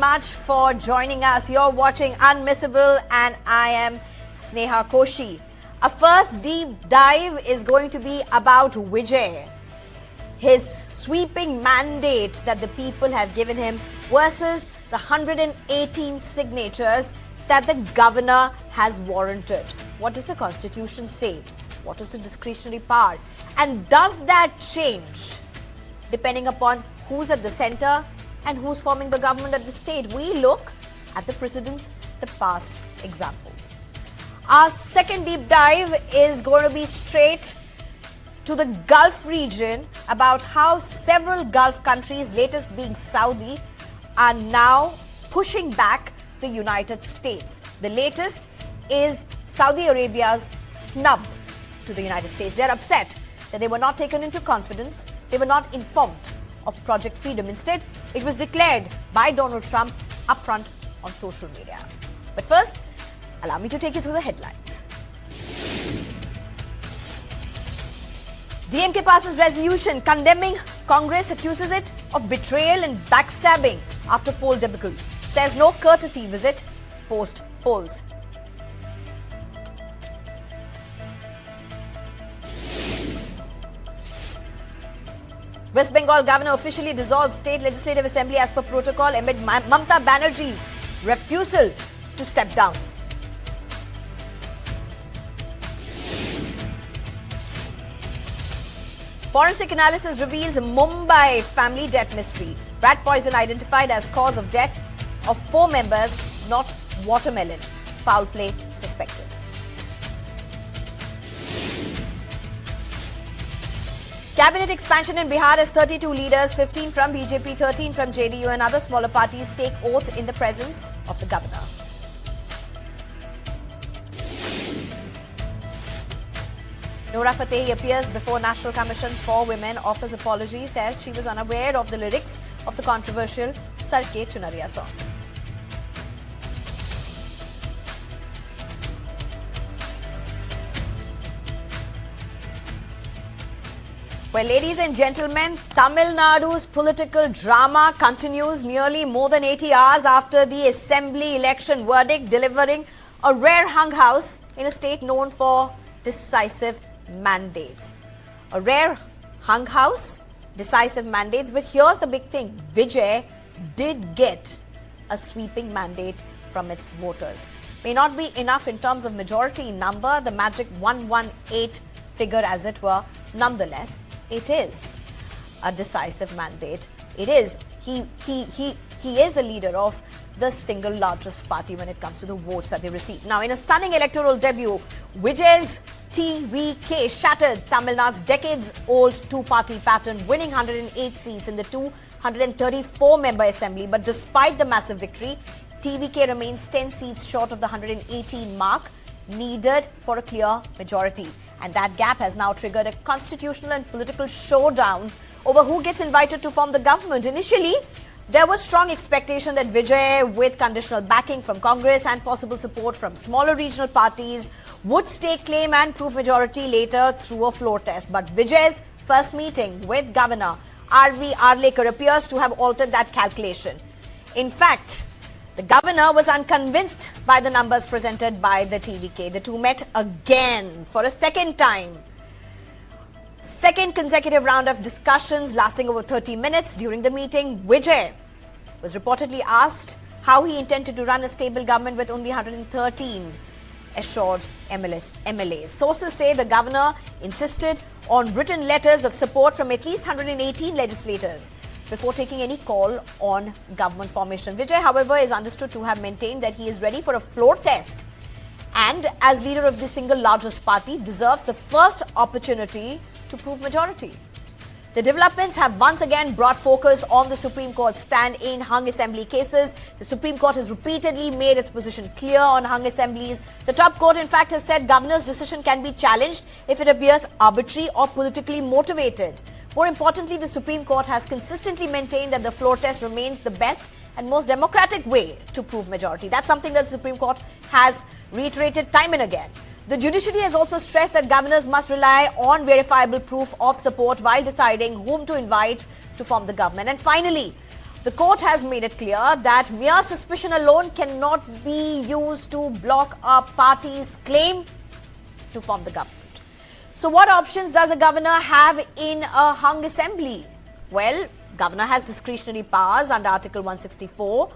much for joining us. You're watching Unmissable and I am Sneha Koshi. Our first deep dive is going to be about Vijay, his sweeping mandate that the people have given him versus the 118 signatures that the governor has warranted. What does the constitution say? What is the discretionary power? And does that change depending upon who's at the center and who's forming the government at the state? We look at the precedents, the past examples. Our second deep dive is going to be straight to the Gulf region about how several Gulf countries, latest being Saudi, are now pushing back the United States. The latest is Saudi Arabia's snub to the United States. They're upset that they were not taken into confidence, they were not informed of Project Freedom. Instead, it was declared by Donald Trump upfront on social media. But first, allow me to take you through the headlines. DMK passes resolution condemning Congress, accuses it of betrayal and backstabbing after poll debacle. Says no courtesy visit post polls. West Bengal governor officially dissolves state legislative assembly as per protocol amid Mamata Banerjee's refusal to step down. Forensic analysis reveals Mumbai family death mystery. Rat poison identified as cause of death of 4 members, not watermelon. Foul play suspected. Cabinet expansion in Bihar as 32 leaders, 15 from BJP, 13 from JDU and other smaller parties take oath in the presence of the governor. Noura Fatehi appears before National Commission for Women, offers apology, says she was unaware of the lyrics of the controversial Sar Ke Chunariya song. Well, ladies and gentlemen, Tamil Nadu's political drama continues nearly more than 80 hours after the assembly election verdict, delivering a rare hung house in a state known for decisive mandates. A rare hung house, decisive mandates, but here's the big thing. Vijay did get a sweeping mandate from its voters. May not be enough in terms of majority number, the magic 118 figure as it were. Nonetheless, it is a decisive mandate. It is. He is the leader of the single largest party when it comes to the votes that they receive. Now, in a stunning electoral debut, Vijay's TVK shattered Tamil Nadu's decades-old two-party pattern, winning 108 seats in the 234-member assembly. But despite the massive victory, TVK remains 10 seats short of the 118 mark needed for a clear majority. And that gap has now triggered a constitutional and political showdown over who gets invited to form the government. Initially, there was strong expectation that Vijay, with conditional backing from Congress and possible support from smaller regional parties, would stake claim and prove majority later through a floor test. But Vijay's first meeting with Governor R.V. Arlekar appears to have altered that calculation. In fact, the governor was unconvinced by the numbers presented by the TVK. The two met again for a second time. Second consecutive round of discussions lasting over 30 minutes. During the meeting, Vijay was reportedly asked how he intended to run a stable government with only 113 assured MLAs. Sources say the governor insisted on written letters of support from at least 118 legislators before taking any call on government formation. Vijay, however, is understood to have maintained that he is ready for a floor test and, as leader of the single largest party, deserves the first opportunity to prove majority. The developments have once again brought focus on the Supreme Court's stand in hung assembly cases. The Supreme Court has repeatedly made its position clear on hung assemblies. The top court, in fact, has said governor's decision can be challenged if it appears arbitrary or politically motivated. More importantly, the Supreme Court has consistently maintained that the floor test remains the best and most democratic way to prove majority. That's something that the Supreme Court has reiterated time and again. The judiciary has also stressed that governors must rely on verifiable proof of support while deciding whom to invite to form the government. And finally, The court has made it clear that mere suspicion alone cannot be used to block a party's claim to form the government. So what options does a governor have in a hung assembly? Well, governor has discretionary powers under Article 164.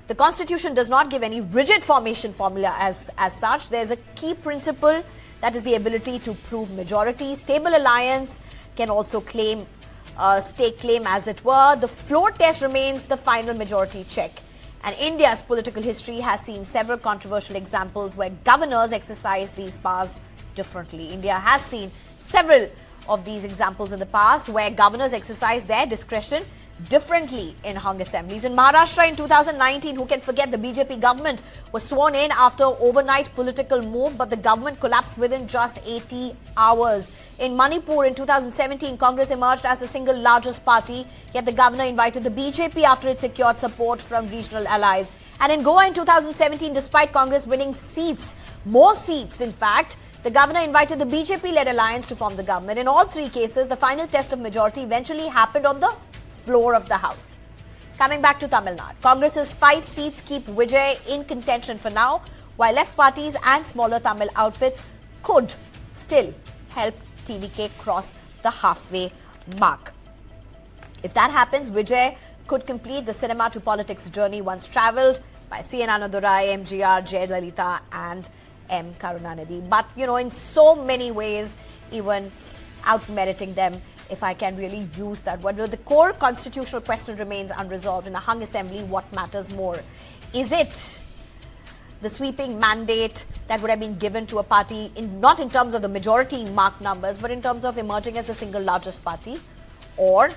The Constitution does not give any rigid formation formula as such. There's a key principle, that is the ability to prove majority. Stable alliance can also claim stake claim, as it were. The floor test remains the final majority check. And India's political history has seen several controversial examples where governors exercise these powers differently. India has seen several of these examples in the past where governors exercise their discretion differently in hung assemblies. In Maharashtra in 2019, who can forget, the BJP government was sworn in after overnight political move, but the government collapsed within just 80 hours. In Manipur in 2017, Congress emerged as the single largest party, yet the governor invited the BJP after it secured support from regional allies. And in Goa in 2017, despite Congress winning seats, more seats in fact, the governor invited the BJP-led alliance to form the government. In all three cases, the final test of majority eventually happened on the floor of the House. Coming back to Tamil Nadu, Congress's 5 seats keep Vijay in contention for now, while left parties and smaller Tamil outfits could still help TVK cross the halfway mark. If that happens, Vijay could complete the cinema to politics journey once travelled by C.N. Annadurai, MGR, Jayalalitha and M. Karunanidhi. But, in so many ways, even out-meriting them, if I can really use that word. The core constitutional question remains unresolved. In a hung assembly, what matters more? Is it the sweeping mandate that would have been given to a party, not in terms of the majority mark numbers, but in terms of emerging as the single largest party? Or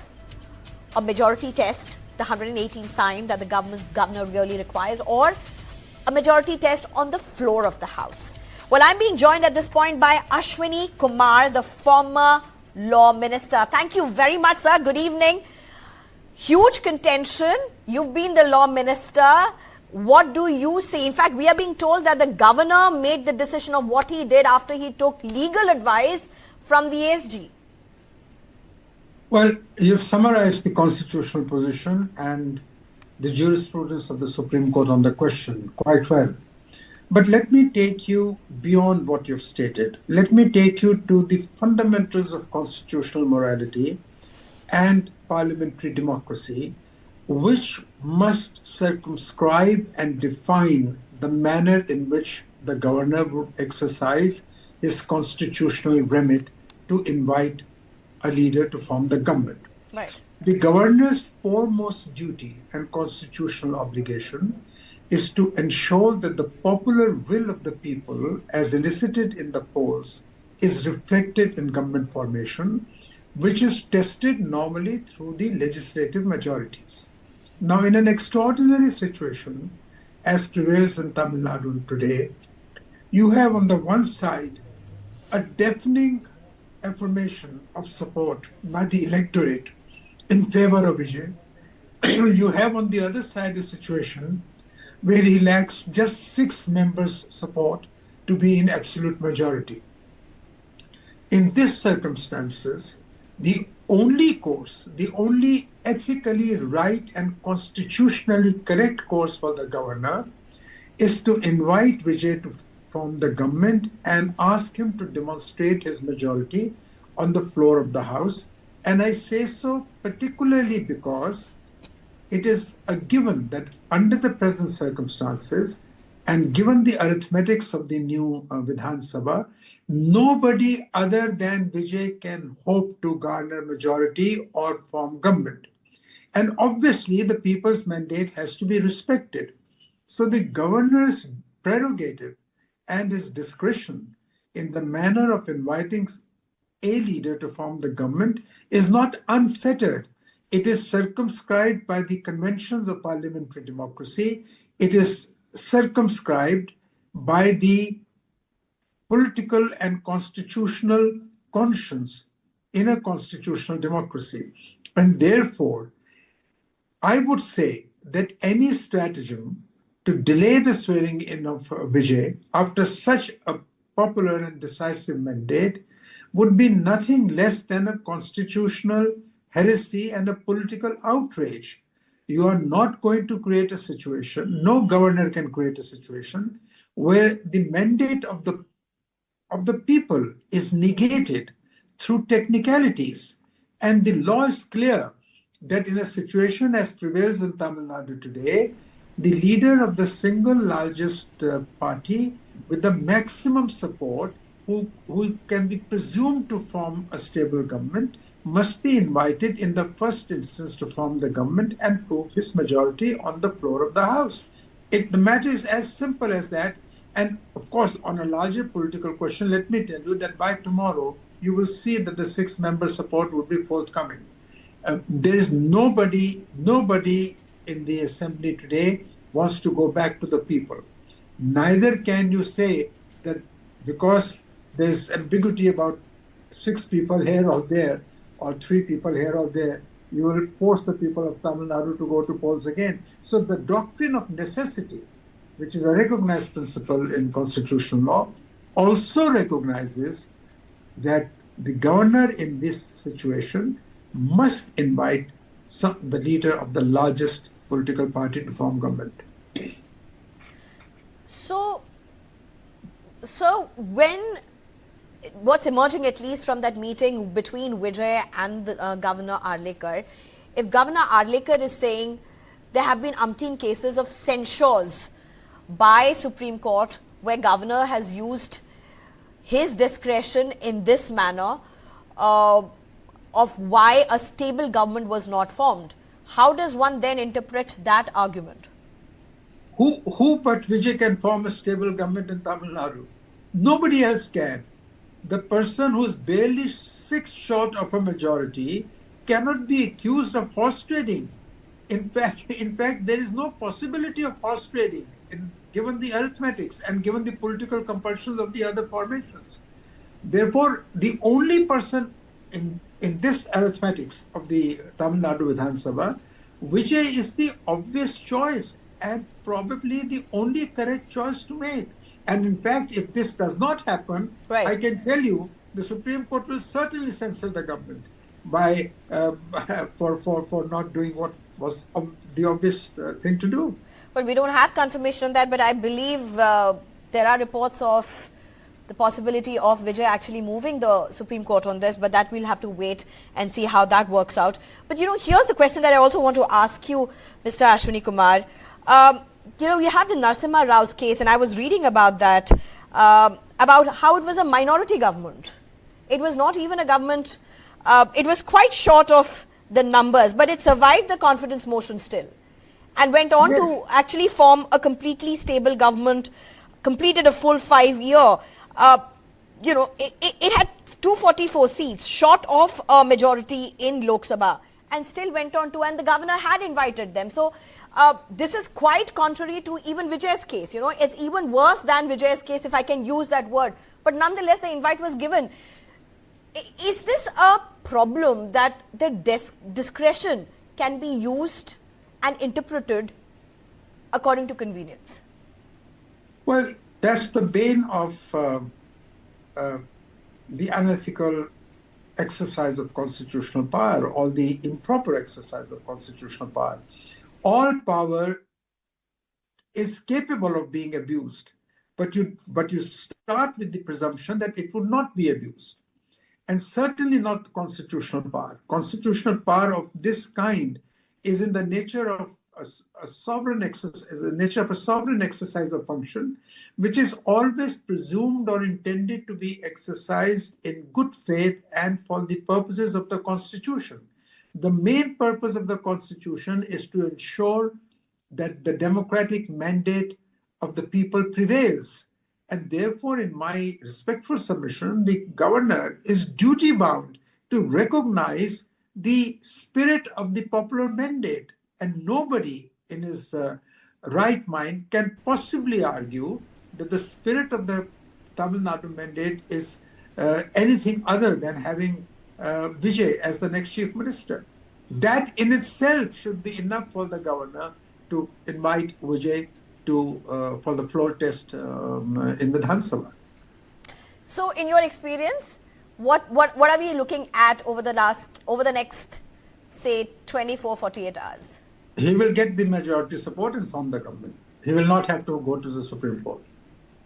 a majority test, the 118 sign that the governor really requires? Or a majority test on the floor of the House? Well, I'm being joined at this point by Ashwini Kumar, the former Law Minister. Thank you very much, sir. Good evening. Huge contention. You've been the Law Minister. What do you see? In fact, we are being told that the governor made the decision of what he did after he took legal advice from the ASG. Well, you've summarized the constitutional position and the jurisprudence of the Supreme Court on the question quite well. But let me take you beyond what you've stated. Let me take you to the fundamentals of constitutional morality and parliamentary democracy, which must circumscribe and define the manner in which the governor would exercise his constitutional remit to invite a leader to form the government. Right. The governor's foremost duty and constitutional obligation is to ensure that the popular will of the people, as elicited in the polls, is reflected in government formation, which is tested normally through the legislative majorities. Now, in an extraordinary situation, as prevails in Tamil Nadu today, you have on the one side a deafening affirmation of support by the electorate in favor of Vijay. You have on the other side a situation where he lacks just 6 members' support to be in absolute majority. In these circumstances, the only course, the only ethically right and constitutionally correct course for the governor is to invite Vijay to form the government and ask him to demonstrate his majority on the floor of the House. And I say so particularly because it is a given that under the present circumstances and given the arithmetics of the new Vidhan Sabha, nobody other than Vijay can hope to garner majority or form government. And obviously the people's mandate has to be respected. So the governor's prerogative and his discretion in the manner of inviting a leader to form the government is not unfettered. It is circumscribed by the conventions of parliamentary democracy. It is circumscribed by the political and constitutional conscience in a constitutional democracy. And therefore, I would say that any stratagem to delay the swearing in of Vijay after such a popular and decisive mandate would be nothing less than a constitutional heresy and a political outrage. you are not going to create a situation, no governor can create a situation where the mandate of the people is negated through technicalities. And the law is clear that in a situation as prevails in Tamil Nadu today, the leader of the single largest party with the maximum support, who can be presumed to form a stable government, must be invited in the first instance to form the government and prove his majority on the floor of the House. The matter is as simple as that. And of course, on a larger political question, let me tell you that by tomorrow, you will see that the 6-member support will be forthcoming. There is nobody in the assembly today wants to go back to the people. Neither can you say that because there's ambiguity about 6 people here or there, or 3 people here or there, you will force the people of Tamil Nadu to go to polls again. So the doctrine of necessity, which is a recognized principle in constitutional law, also recognizes that the governor in this situation must invite the leader of the largest political party to form government. So what's emerging, at least from that meeting between Vijay and the, Governor Arlekar, if Governor Arlekar is saying there have been umpteen cases of censures by Supreme Court where governor has used his discretion in this manner of why a stable government was not formed, how does one then interpret that argument? Who but Vijay can form a stable government in Tamil Nadu? Nobody else can. The person who is barely 6 short of a majority cannot be accused of horse trading. In fact, there is no possibility of horse trading given the arithmetics and given the political compulsions of the other formations. Therefore, the only person in this arithmetics of the Tamil Nadu Vidhan Sabha, Vijay is the obvious choice and probably the only correct choice to make. And in fact, if this does not happen, right, I can tell you the Supreme Court will certainly censor the government by for not doing what was the obvious thing to do. Well, we don't have confirmation on that, but I believe there are reports of the possibility of Vijay actually moving the Supreme Court on this, but that we'll have to wait and see how that works out. But, here's the question that I also want to ask you, Mr. Ashwini Kumar. You have the Narasimha Rao's case, and I was reading about that, about how it was a minority government. It was not even a government, it was quite short of the numbers, but it survived the confidence motion still and went on to actually form a completely stable government, completed a full 5-year. It had 244 seats, short of a majority in Lok Sabha, and still went on to, and the governor had invited them. So this is quite contrary to even Vijay's case. It's even worse than Vijay's case, if I can use that word. But nonetheless, the invite was given. Is this a problem that the discretion can be used and interpreted according to convenience? Well, that's the bane of the unethical exercise of constitutional power, or the improper exercise of constitutional power. All power is capable of being abused, but you start with the presumption that it would not be abused, and certainly not constitutional power. Constitutional power of this kind is in the nature of a sovereign exercise of function, which is always presumed or intended to be exercised in good faith and for the purposes of the Constitution. The main purpose of the Constitution is to ensure that the democratic mandate of the people prevails. And therefore, in my respectful submission, the governor is duty-bound to recognize the spirit of the popular mandate. And nobody in his right mind can possibly argue that the spirit of the Tamil Nadu mandate is anything other than having Vijay as the next chief minister. That in itself should be enough for the governor to invite Vijay for the floor test in Vidhan Sabha. So, in your experience, what are we looking at over the next, say, 24, 48 hours? He will get the majority support and form the government. He will not have to go to the Supreme Court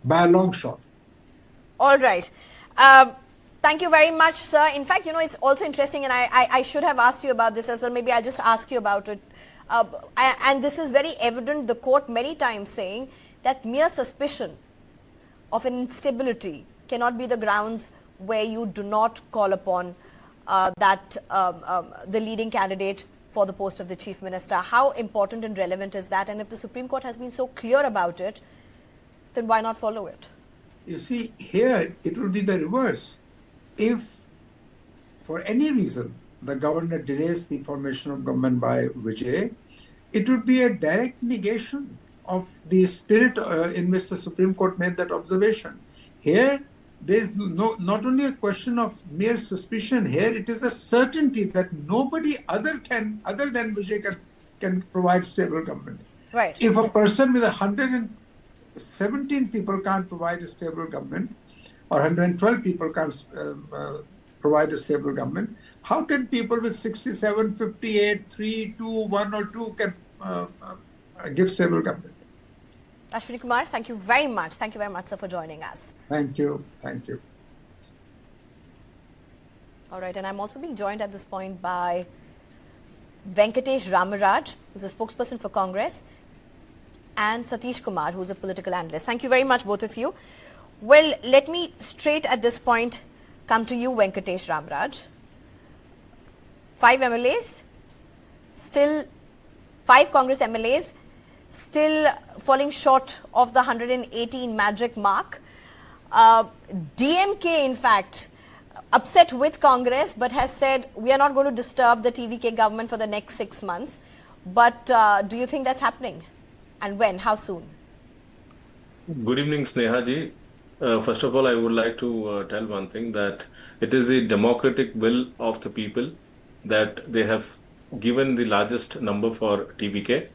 by a long shot. All right. Thank you very much, sir. In fact, it's also interesting, and I should have asked you about this as well. Maybe I'll just ask you about it. And this is very evident, the court many times saying that mere suspicion of an instability cannot be the grounds where you do not call upon the leading candidate for the post of the chief minister. How important and relevant is that? And if the Supreme Court has been so clear about it, then why not follow it? You see, here it will be the reverse. If, for any reason, the governor delays the formation of government by Vijay, it would be a direct negation of the spirit in which the Supreme Court made that observation. Here, there is not only a question of mere suspicion. Here, it is a certainty that nobody other than Vijay can provide stable government. Right. If a person with 117 people can't provide a stable government, or 112 people can't provide a stable government, how can people with 67, 58, 3, 2, 1 or 2 can give stable government? Ashwini Kumar, thank you very much. Thank you very much, sir, for joining us. Thank you. Thank you. All right, and I'm also being joined at this point by Venkatesh Ramaraj, who's a spokesperson for Congress, and Satish Kumar, who's a political analyst. Thank you very much, both of you. Well, let me straight at this point come to you, Venkatesh Ramaraj. 5 MLAs, still 5 Congress MLAs, still falling short of the 118 magic mark. DMK, in fact, upset with Congress, but has said we are not going to disturb the TVK government for the next 6 months. But do you think that's happening? And when? How soon? Good evening, Sneha ji. First of all, I would like to tell one thing, that it is the democratic will of the people that they have given the largest number for TVK.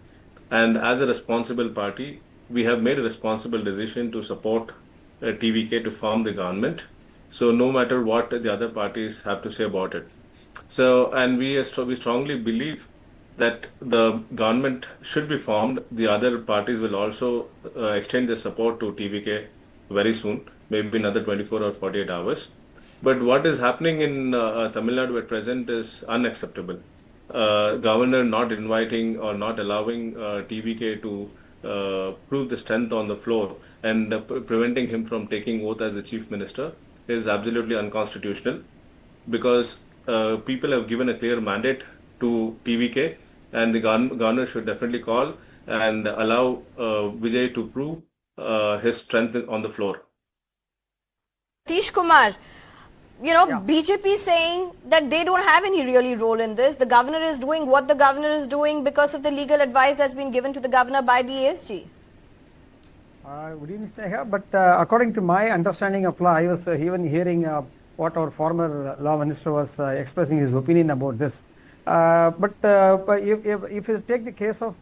And as a responsible party, we have made a responsible decision to support TVK to form the government. So no matter what the other parties have to say about it. So, and we strongly believe that the government should be formed. The other parties will also extend their support to TVK very soon, maybe another 24 or 48 hours. But what is happening in Tamil Nadu at present is unacceptable. Governor not inviting or not allowing TVK to prove the strength on the floor and preventing him from taking oath as the chief minister is absolutely unconstitutional, because people have given a clear mandate to TVK, and the governor should definitely call and allow Vijay to prove his strength on the floor. Satish Kumar, BJP is saying that they don't have any really role in this. The governor is doing what the governor is doing because of the legal advice that's been given to the governor by the ASG. Good evening, Sneha. But according to my understanding of law, I was even hearing what our former law minister was expressing his opinion about this. But if you take the case of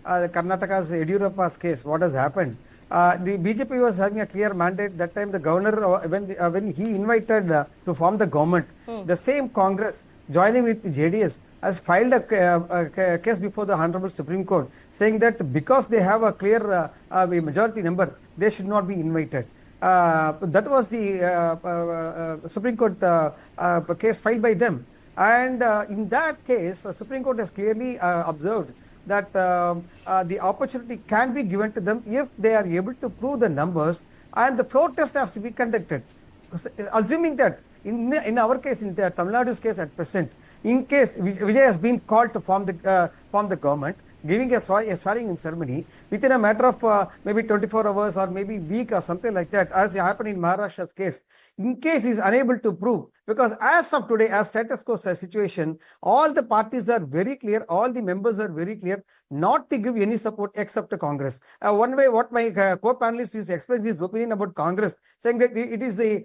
Karnataka's Yediyurappa's case, what has happened? The BJP was having a clear mandate. That time the governor, when he invited to form the government, the same Congress joining with the JDS has filed a case before the Honorable Supreme Court, saying that because they have a clear majority number, they should not be invited. That was the Supreme Court case filed by them. And in that case, the Supreme Court has clearly observed that the opportunity can be given to them if they are able to prove the numbers, and the floor test has to be conducted. Assuming that in our case, in Tamil Nadu's case at present, in case Vijay has been called to form the government, giving a swearing-in ceremony within a matter of maybe 24 hours or maybe week or something like that, as happened in Maharashtra's case. In case he is unable to prove, because as of today, as status quo situation, all the parties are very clear, all the members are very clear not to give any support except to Congress. One way, what my co-panelist is expressing his opinion about Congress, saying that it is the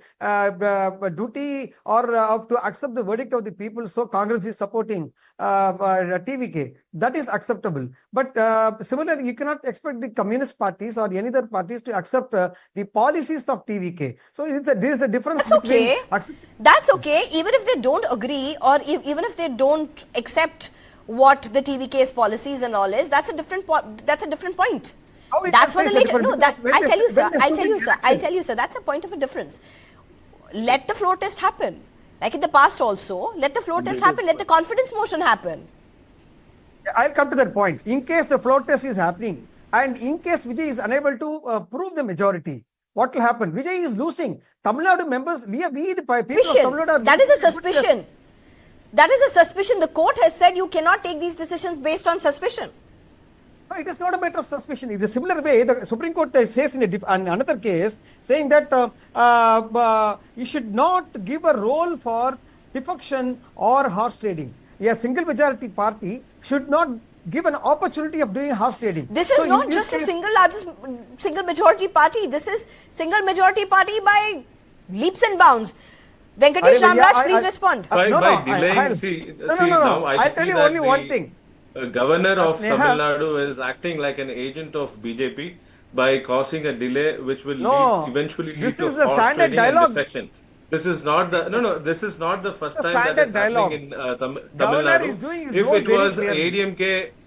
duty or to accept the verdict of the people, so Congress is supporting TVK. That is acceptable. But similarly, you cannot expect the communist parties or any other parties to accept the policies of TVK. So there is a difference. That's okay. That's okay. Even if they don't agree, or even if they don't accept what the TVK's policies and all is, that's a different point. How it That's can for the say later. different? No, Because when I'll they- tell you, sir. when they I'll put tell in you, sir. action- I'll tell you, sir. That's a point of a difference. Let the floor test happen. Like in the past also, let the floor test happen. Let the confidence motion happen. I'll come to that point. In case the floor test is happening, and in case Vijay is unable to prove the majority, what will happen? Vijay is losing. Tamil Nadu members, we the people of Tamil Nadu are That is a losing. suspicion. That is a suspicion. The court has said you cannot take these decisions based on suspicion. No, it is not a matter of suspicion. In a similar way, the Supreme Court says in another case, saying that you should not give a role for defection or horse trading. A single majority party should not give an opportunity of doing horse trading. This is not just a single majority party. This is single majority party by leaps and bounds. Venkatesh Ramraj, please respond. By No, delaying, no. I'll tell you only one thing. Governor of Sneha, Tamil Nadu is acting like an agent of BJP by causing a delay which will eventually lead this to is the horse standard trading and dialogue. defection. This is not the this is not the first The time that is standard dialogue. happening in Tamil Governor Nadu. is doing his If role it very was clearly.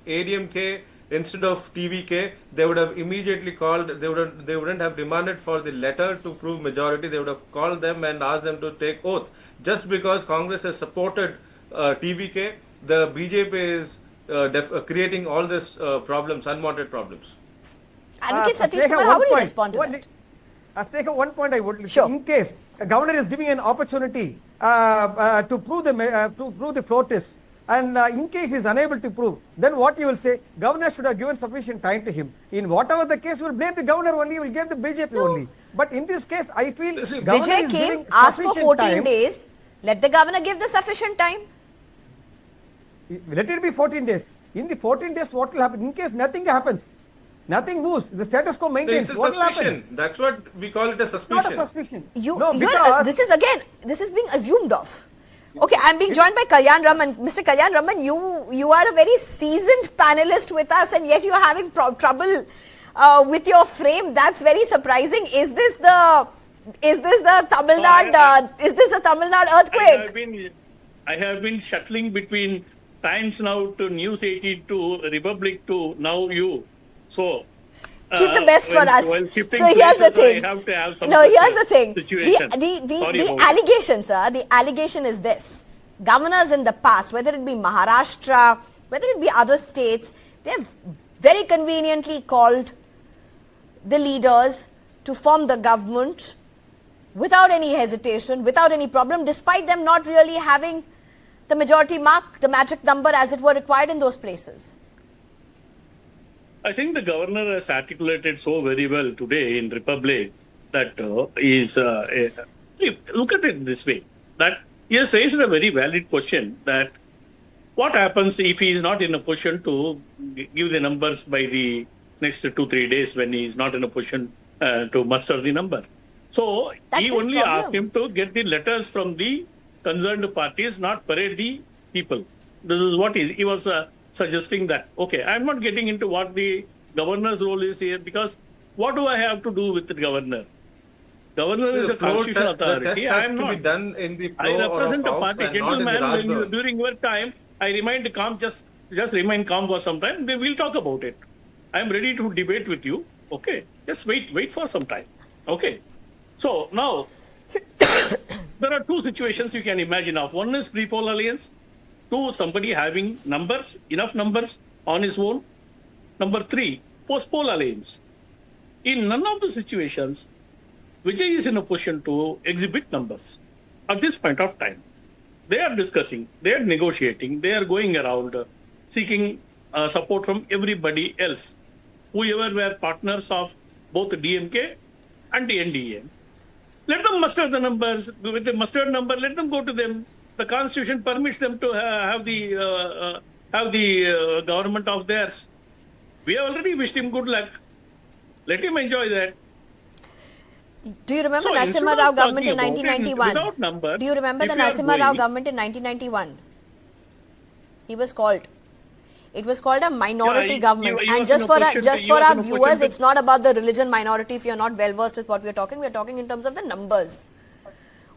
ADMK instead of TVK, they would have immediately called. They wouldn't have demanded for the letter to prove majority. They would have called them and asked them to take oath. Just because Congress has supported TVK, the BJP is creating all these problems, unwanted problems. Advocate Satish Kumar, how will you respond to that? Sneha, one point I would Sure. in case the governor is giving an opportunity to prove the floor test, and in case he is unable to prove, then what you will say? Governor should have given sufficient time to him. In whatever the case, will blame the governor only. Will blame the BJP only. But in this case, I feel governor Vijay is came, giving asked for sufficient 14 time. days. Let the governor give the sufficient time. Let it be 14 days. In the 14 days, what will happen? In case nothing happens, nothing moves, the status quo maintains. It's a What will suspicion. happen? That's what we call it a suspicion. Not a suspicion. This is being assumed of. Okay, I'm being joined by Kalyan Raman. Mr. Kalyan Raman, you are a very seasoned panelist with us, and yet you are having trouble with your frame. That's very surprising. Is this the Tamil Nadu earthquake? I have been shuttling between Times Now to News 18 to Republic to now you. So keep the best for us. So here's the thing. Here's the thing. The allegation, sir, the allegation is this. Governors in the past, whether it be Maharashtra, whether it be other states, they've very conveniently called the leaders to form the government without any hesitation, without any problem, despite them not really having the majority mark, the magic number as it were required in those places. I think the governor has articulated so very well today in Republic that look at it this way, that he has raised a very valid question that what happens if he is not in a position to give the numbers by the next 2-3 days when he is not in a position to muster the number. So That's he his only problem. asked him to get the letters from the concerned parties, not parade the people. This is what he was suggesting that. Okay, I'm not getting into what the governor's role is here because what do I have to do with the governor? Governor is a constitutional authority. The test has I'm to not. be done in the I floor represent of a house party. and not in the Gentlemen, Rajbhavan. during your time, I remained calm. Just remain calm for some time. Then we'll talk about it. I'm ready to debate with you. Okay, just wait for some time. Okay. So now, there are two situations you can imagine of. One is pre-poll alliance. Two, somebody having enough numbers on his own. Number three, post-poll alliance. In none of the situations, Vijay is in a position to exhibit numbers at this point of time. They are discussing, they are negotiating, they are going around seeking support from everybody else, whoever were partners of both the DMK and the NDA. Let them muster the numbers. With the mustered number, let them go to them. The Constitution permits them to have the government of theirs. We have already wished him good luck. Let him enjoy that. Do you remember So, Narasimha instead Rao of government in talking about it 1991? without number, Do you remember the if you are Narasimha Rao going- government in 1991? He was called. It was called a minority he- government. he And was just in a for position just to- for he was our in a viewers, position to- it's not about the religion minority. If you're not well versed with what we're talking in terms of the numbers.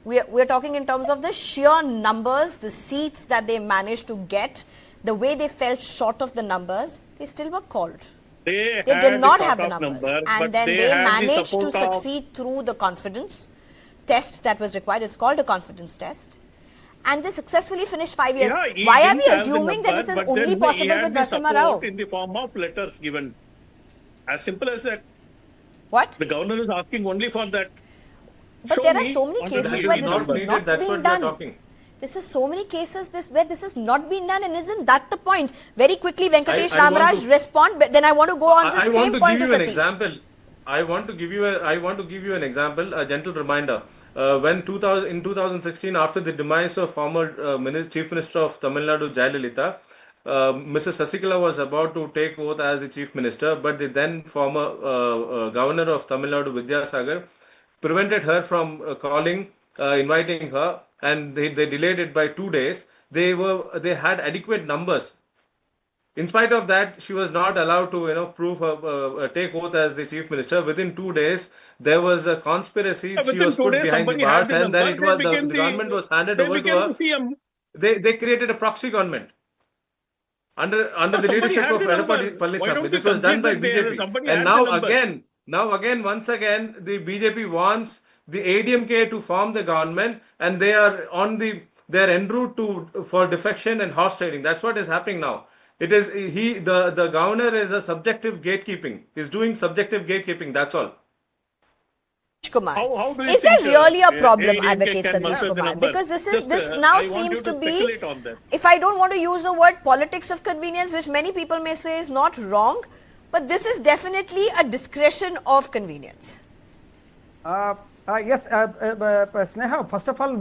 We're talking in terms of the sheer numbers, the seats that they managed to get, the way they fell short of the numbers, they still were called. They Did not have the cut-off numbers. number, And but then they had the managed to support of- succeed through the confidence test that was required. It's called a confidence test. And they successfully finished 5 years. Yeah, he Why are didn't we have the assuming that number, this is but only then possible he had with the Narasimha support Rao? in the form of letters given. As simple as that. What? The governor is asking only for that. But Show there are me so many on the cases value where of this the is number. not That's being what they're done. talking. This is so many cases where this is not being done, and isn't that the point? Very quickly, Venkatesh I want Ramaraj to- respond, but then I want to go on the I want same to point give to you an Satish. example. I want to give you an example, a gentle reminder. When 2016, after the demise of former Chief Minister of Tamil Nadu, Jayalalitha, Mrs. Sasikala was about to take oath as the Chief Minister, but the then former Governor of Tamil Nadu, Vidyasagar, prevented her from inviting her, and they delayed it by 2 days. They had adequate numbers. In spite of that, she was not allowed to, take oath as the chief minister. Within 2 days, there was a conspiracy. She Within was 2 put days, behind the somebody had bars, the and then number, it was they the became government was handed they over to became her. the CM. They created a proxy government under the somebody leadership had of the number. Edappadi Why don't Palaniswamy. you This was done by concede that BJP, somebody and had the number? once again, the BJP wants the ADMK to form the government, and they are they're en route for defection and horse trading. That's what is happening now. It is the governor is a subjective gatekeeping. He's doing subjective gatekeeping. That's all. Kumar. How do you Is there think, really a problem, ADMK Advocate can Satish master the Kumar? number? Because this Just, now I want seems you to to be, speculate on that. if I don't want to use the word politics of convenience, which many people may say is not wrong, but this is definitely a discretion of convenience. Yes, Sneha, first of all,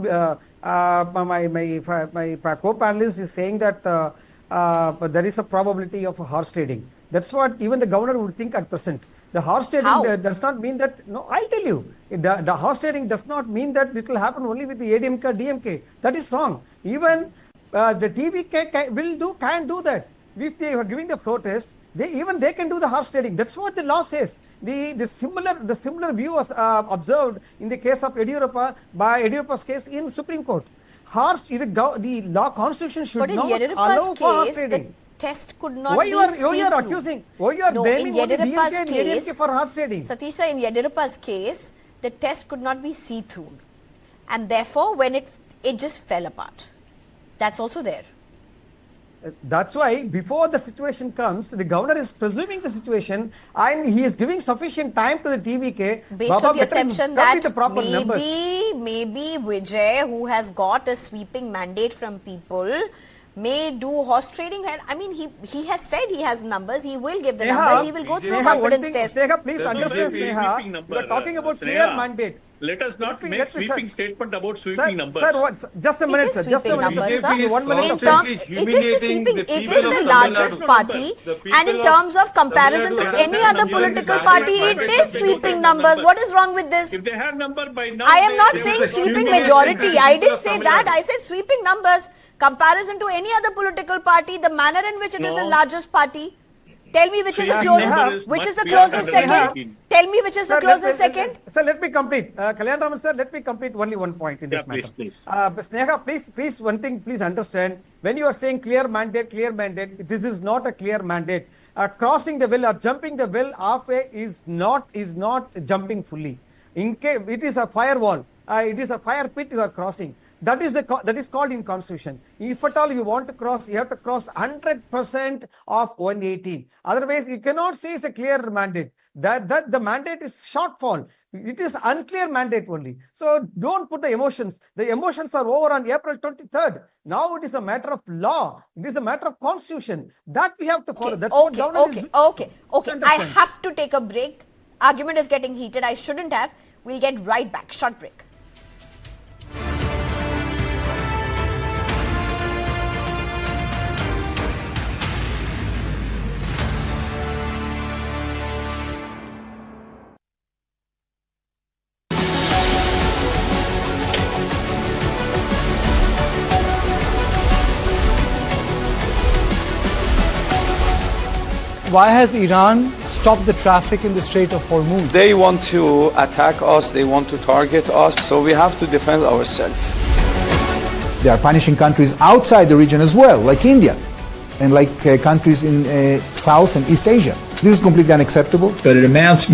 my co-panelist is saying that there is a probability of horse trading. That's what even the governor would think at present. The horse trading does not mean that, no, I'll tell you, the horse trading does not mean that it will happen only with the ADMK or DMK. That is wrong. Even the TVK can do that. If they are giving the protest, they can do the horse trading. That's what the law says. The similar view was observed in the case of Yediyurappa, by Yediyurappa's case in Supreme Court. The law constitution should not allow for horse trading. Test could not why be you are see-through. accusing? Why you are blaming only DMK and ADMK for horse trading? Satish sir, in Yediyurappa's case, the test could not be see-through, and therefore, when it just fell apart. That's also there. That's why before the situation comes, the governor is presuming the situation, and he is giving sufficient time to the TVK. Based on the assumption that maybe Vijay, who has got a sweeping mandate from people, may do horse trading. I mean, he has said he has numbers. He will give the numbers. He will go through a confidence test. Sneha, please understand, Sneha. You are talking about clear mandate. Let us not make sweeping statement about sweeping numbers. Sir, just a minute, sir. Just a minute, sir. 1 minute. It is the largest party, and in terms of comparison to any other political party, it is sweeping numbers. What is wrong with this? If they had number by now, I am not saying sweeping majority. I didn't say that. I said sweeping numbers. Comparison to any other political party, the manner in which it is the largest party. Tell me which is the closest. Which is the closest second? Tell me which is the closest second. Sir, let me complete. Kalyan Raman sir, let me complete only one point in this matter. Please. Sneha, please, one thing, please understand. When you are saying clear mandate, this is not a clear mandate. Crossing the well or jumping the well halfway is not jumping fully. In case it is a firewall, it is a fire pit you are crossing. That is called in constitution. If at all you want to cross, you have to cross 100% of 118. Otherwise, you cannot say it's a clear mandate. That the mandate is shortfall. It is unclear mandate only. So don't put the emotions. The emotions are over on April 23rd. Now it is a matter of law. It is a matter of constitution. That we have to follow. That's what government is. Okay. I have to take a break. Argument is getting heated. I shouldn't have. We'll get right back. Short break. Why has Iran stopped the traffic in the Strait of Hormuz? They want to attack us, they want to target us, so we have to defend ourselves. They are punishing countries outside the region as well, like India. and like countries in South and East Asia. This is completely unacceptable. But it amounts more